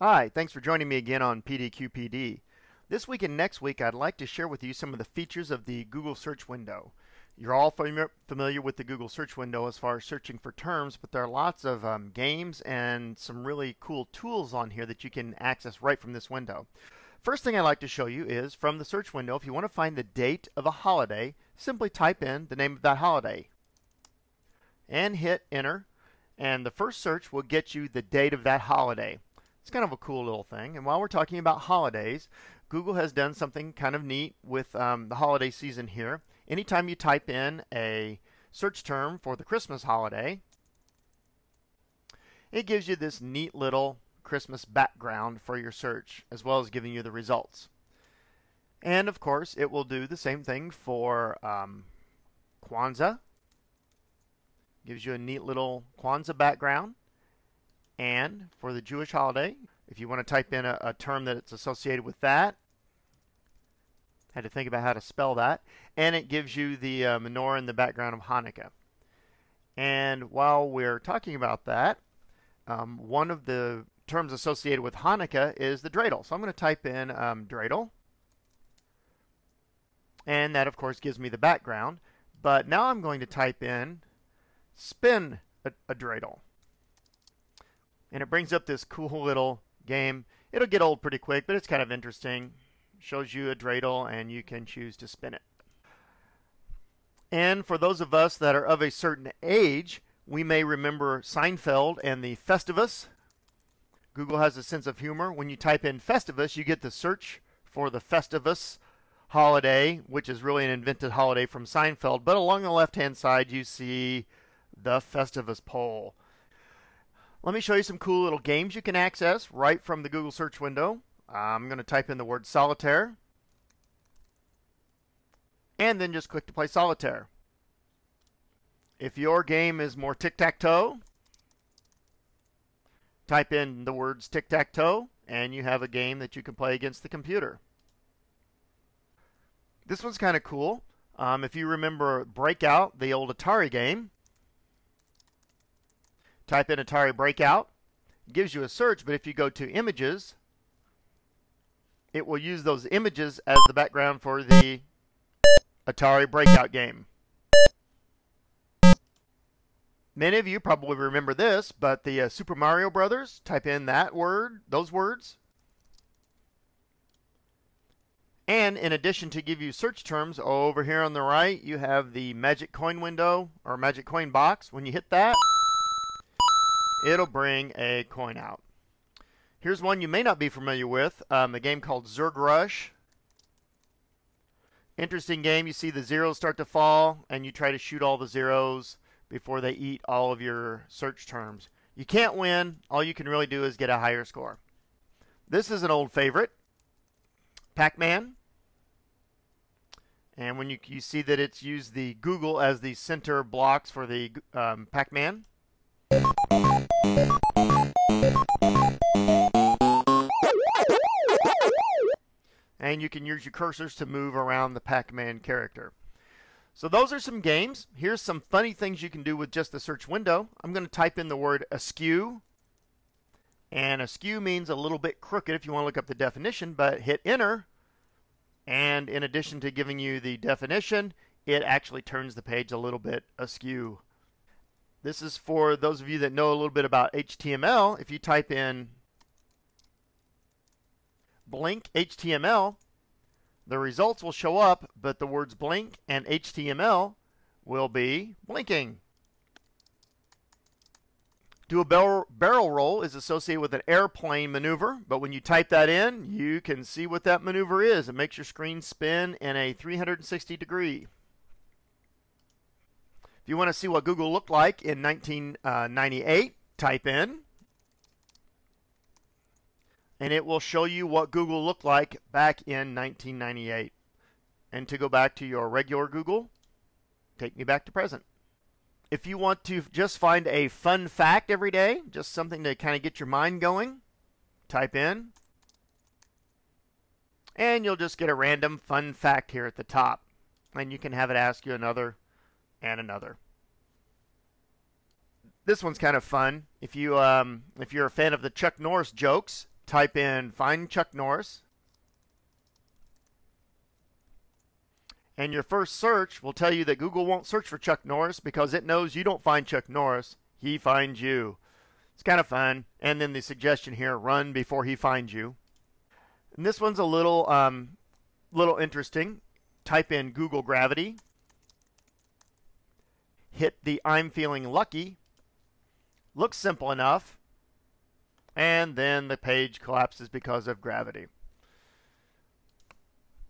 Hi, thanks for joining me again on PDQPD. This week and next week, I'd like to share with you some of the features of the Google search window. You're all familiar with the Google search window as far as searching for terms, but there are lots of games and some really cool tools on here that you can access right from this window. First thing I'd like to show you is from the search window, if you want to find the date of a holiday, simply type in the name of that holiday and hit enter, and the first search will get you the date of that holiday. It's kind of a cool little thing. And while we're talking about holidays, Google has done something kind of neat with the holiday season here. Anytime you type in a search term for the Christmas holiday, it gives you this neat little Christmas background for your search, as well as giving you the results. And of course, it will do the same thing for Kwanzaa. Gives you a neat little Kwanzaa background. And for the Jewish holiday, if you want to type in a term that it's associated with that, had to think about how to spell that, and it gives you the menorah in the background of Hanukkah. And while we're talking about that, one of the terms associated with Hanukkah is the dreidel. So I'm going to type in dreidel, and that of course gives me the background. But now I'm going to type in spin a dreidel. And it brings up this cool little game. It'll get old pretty quick, but it's kind of interesting. Shows you a dreidel, and you can choose to spin it. And for those of us that are of a certain age, we may remember Seinfeld and the Festivus. Google has a sense of humor. When you type in Festivus, you get the search for the Festivus holiday, which is really an invented holiday from Seinfeld. But along the left-hand side, you see the Festivus poll. Let me show you some cool little games you can access right from the Google search window. I'm going to type in the word Solitaire, and then just click to play Solitaire. If your game is more tic-tac-toe, type in the words tic-tac-toe, and you have a game that you can play against the computer. This one's kind of cool. If you remember Breakout, the old Atari game, type in Atari Breakout. It gives you a search, but if you go to images, it will use those images as the background for the Atari Breakout game. Many of you probably remember this, but the Super Mario Brothers, type in that word, those words. And in addition to give you search terms, over here on the right, you have the magic coin window or magic coin box. When you hit that, it'll bring a coin out. Here's one you may not be familiar with, a game called Zerg Rush. Interesting game. You see the zeros start to fall, and you try to shoot all the zeros before they eat all of your search terms. You can't win. All you can really do is get a higher score. This is an old favorite, Pac-Man. And when you see that it's used the Google as the center blocks for the Pac-Man. And you can use your cursors to move around the Pac-Man character. So those are some games. Here's some funny things you can do with just the search window. I'm going to type in the word askew. And askew means a little bit crooked if you want to look up the definition, but hit enter. And in addition to giving you the definition, it actually turns the page a little bit askew. This is for those of you that know a little bit about HTML. If you type in blink HTML, the results will show up, but the words blink and HTML will be blinking. Do a barrel roll is associated with an airplane maneuver, but when you type that in, you can see what that maneuver is. It makes your screen spin in a 360 degree. If you want to see what Google looked like in 1998, type in, and it will show you what Google looked like back in 1998. And to go back to your regular Google, take me back to present. If you want to just find a fun fact every day, just something to kind of get your mind going, type in, and you'll just get a random fun fact here at the top. And you can have it ask you another and another. This one's kind of fun. If you're a fan of the Chuck Norris jokes, type in find Chuck Norris. And your first search will tell you that Google won't search for Chuck Norris because it knows you don't find Chuck Norris. He finds you. It's kind of fun. And then the suggestion here, run before he finds you. And this one's a little interesting. Type in Google Gravity. Hit the I'm feeling lucky. Looks simple enough. And then the page collapses because of gravity.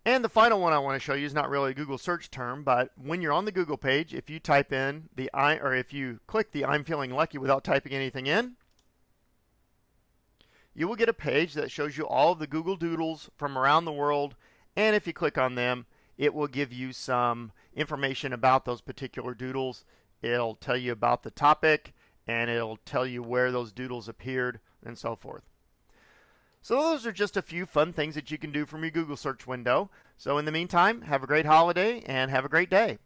And the final one I want to show you is not really a Google search term, but when you're on the Google page, if you type in if you click the I'm feeling lucky without typing anything in, you will get a page that shows you all of the Google Doodles from around the world. And if you click on them, it will give you some information about those particular doodles. It'll tell you about the topic, and it'll tell you where those doodles appeared, and so forth. So those are just a few fun things that you can do from your Google search window. So in the meantime, have a great holiday and have a great day.